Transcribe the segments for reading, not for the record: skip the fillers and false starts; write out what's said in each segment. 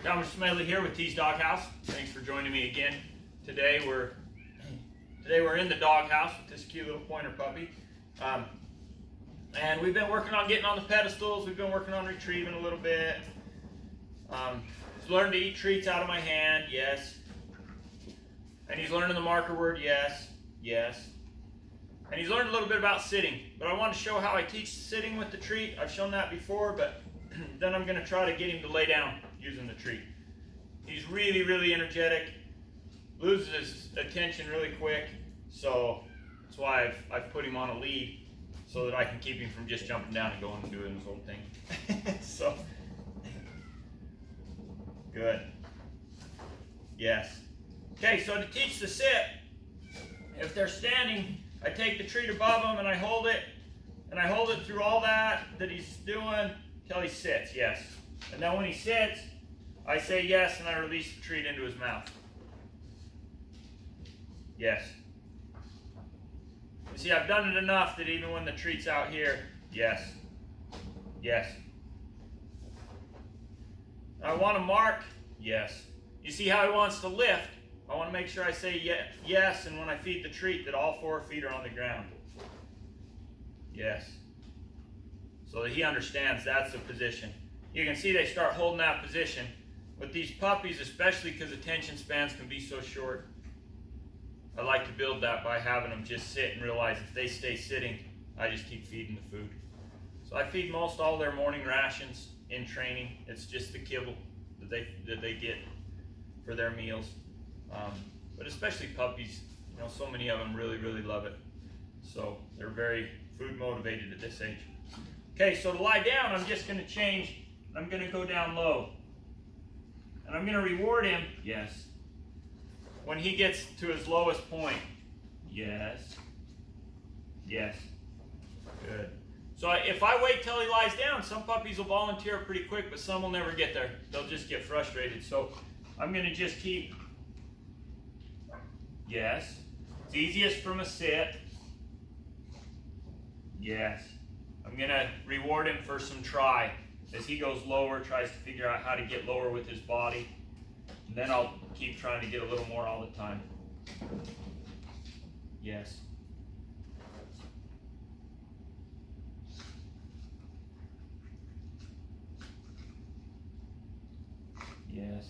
Thomas Smedley here with T's Doghouse. Thanks for joining me again. Today we're in the doghouse with this cute little pointer puppy. And we've been working on getting on the pedestals. We've been working on retrieving a little bit. He's learned to eat treats out of my hand, yes. And he's learning the marker word, yes, yes. And he's learned a little bit about sitting. But I want to show how I teach sitting with the treat. I've shown that before, but then I'm going to try to get him to lay down using the treat. He's really, really energetic, loses his attention really quick, so that's why I've put him on a lead so that I can keep him from just jumping down and going and doing his whole thing. So, good. Yes. Okay, so to teach the sit, if they're standing, I take the treat above them and I hold it through all that he's doing till he sits, yes. And then when he sits, I say yes and I release the treat into his mouth. Yes. You see, I've done it enough that even when the treat's out here, yes, yes. I want to mark, yes. You see how he wants to lift? I want to make sure I say yes, and when I feed the treat that all 4 feet are on the ground. Yes. So that he understands that's the position. You can see they start holding that position. With these puppies, especially because attention spans can be so short, I like to build that by having them just sit and realize if they stay sitting, I just keep feeding the food. So I feed most all their morning rations in training. It's just the kibble that they get for their meals. But especially puppies, you know, so many of them really, really love it. So they're very food motivated at this age. Okay, so to lie down, I'm just going to change. I'm going to go down low. And I'm going to reward him, yes. When he gets to his lowest point, yes, yes, good. So if I wait till he lies down, some puppies will volunteer pretty quick, but some will never get there. They'll just get frustrated. So I'm going to just keep, yes. It's easiest from a sit, yes. I'm going to reward him for some try. As he goes lower, tries to figure out how to get lower with his body. And then I'll keep trying to get a little more all the time. Yes. Yes.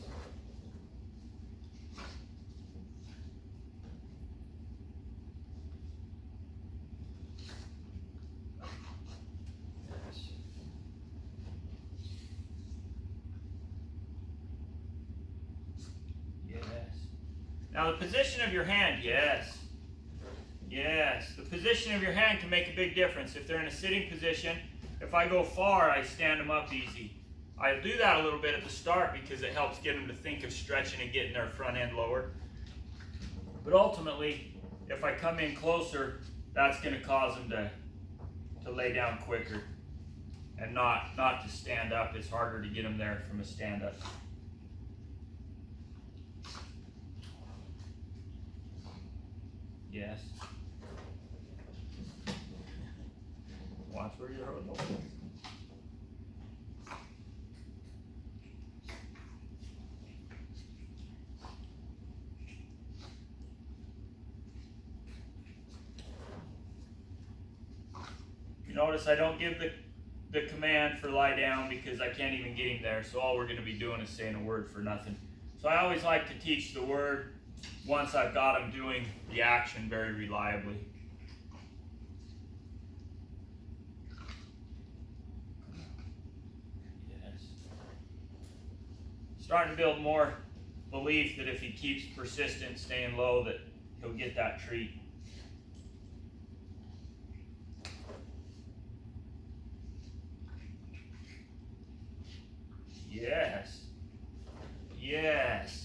Now the position of your hand, yes. Yes, the position of your hand can make a big difference. If they're in a sitting position, if I go far, I stand them up easy. I do that a little bit at the start because it helps get them to think of stretching and getting their front end lower. But ultimately, if I come in closer, that's going to cause them to lay down quicker and not to stand up. It's harder to get them there from a stand up. Yes. Watch where you're holding. You notice I don't give the command for lie down because I can't even get him there. So all we're going to be doing is saying a word for nothing. So I always like to teach the word once I've got him doing the action very reliably. Yes. Starting to build more belief that if he keeps persistent, staying low, that he'll get that treat. Yes. Yes.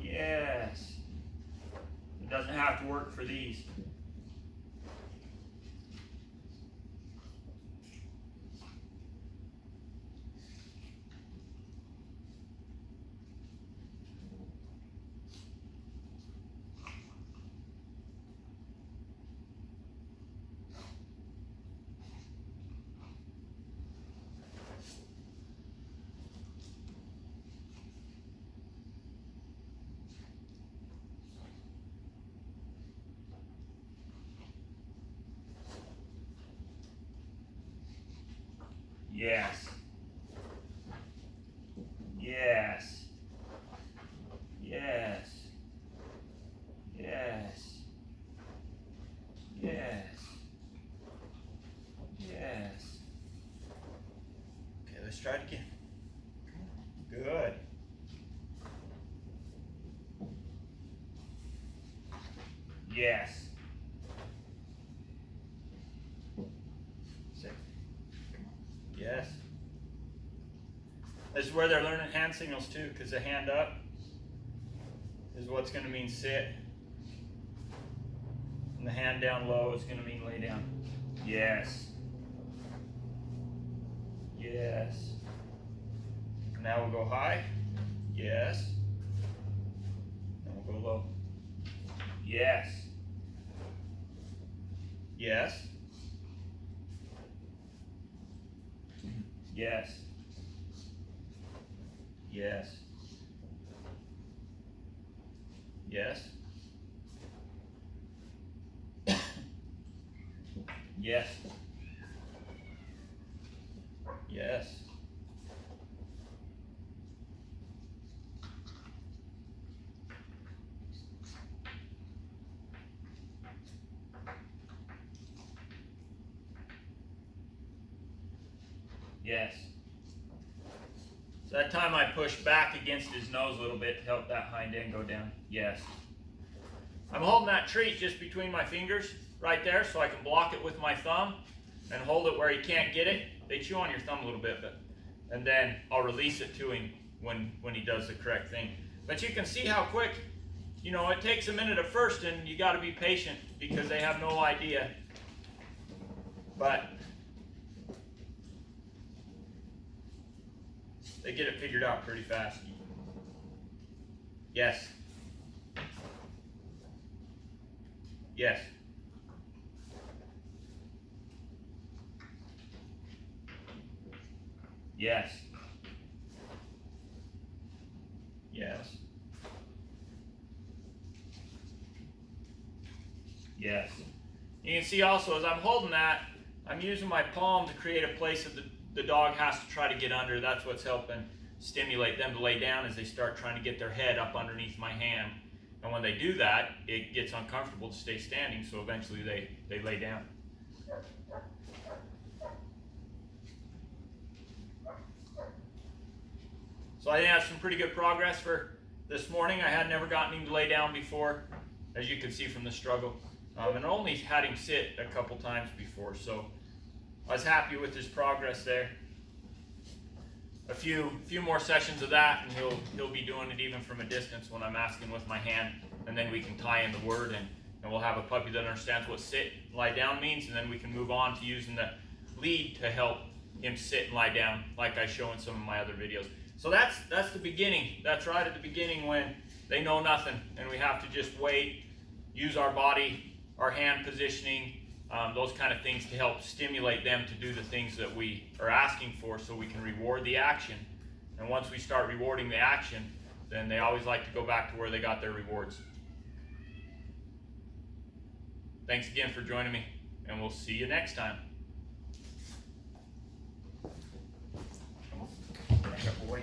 Yes. It doesn't have to work for these. Yes. Yes. Yes. Yes. Yes. Yes. Okay, let's try it again. Good. Yes. Sit. Yes. This is where they're learning hand signals too, because the hand up is what's going to mean sit. And the hand down low is going to mean lay down. Yes. Yes. Now we'll go high. Yes. And we'll go low. Yes. Yes. Yes. Yes. Yes. Yes. Yes. Yes. So that time I push back against his nose a little bit to help that hind end go down. Yes. I'm holding that treat just between my fingers right there so I can block it with my thumb and hold it where he can't get it. They chew on your thumb a little bit, and then I'll release it to him when he does the correct thing. But you can see how quick, you know, it takes a minute at first, and you got to be patient because they have no idea. But they get it figured out pretty fast. Yes. Yes. Yes. Yes. Yes. You can see also as I'm holding that, I'm using my palm to create a place that the dog has to try to get under. That's what's helping stimulate them to lay down as they start trying to get their head up underneath my hand. And when they do that, it gets uncomfortable to stay standing, so eventually they lay down. So I think that's some pretty good progress for this morning. I had never gotten him to lay down before, as you can see from the struggle. And only had him sit a couple times before, so I was happy with his progress there. A few more sessions of that, and he'll be doing it even from a distance when I'm asking with my hand, and then we can tie in the word, and we'll have a puppy that understands what sit and lie down means, and then we can move on to using the lead to help him sit and lie down, like I show in some of my other videos. So that's the beginning. That's right at the beginning when they know nothing, and we have to just wait, use our body, our hand positioning, those kind of things to help stimulate them to do the things that we are asking for so we can reward the action. And once we start rewarding the action, then they always like to go back to where they got their rewards. Thanks again for joining me, and we'll see you next time. Back up, boy.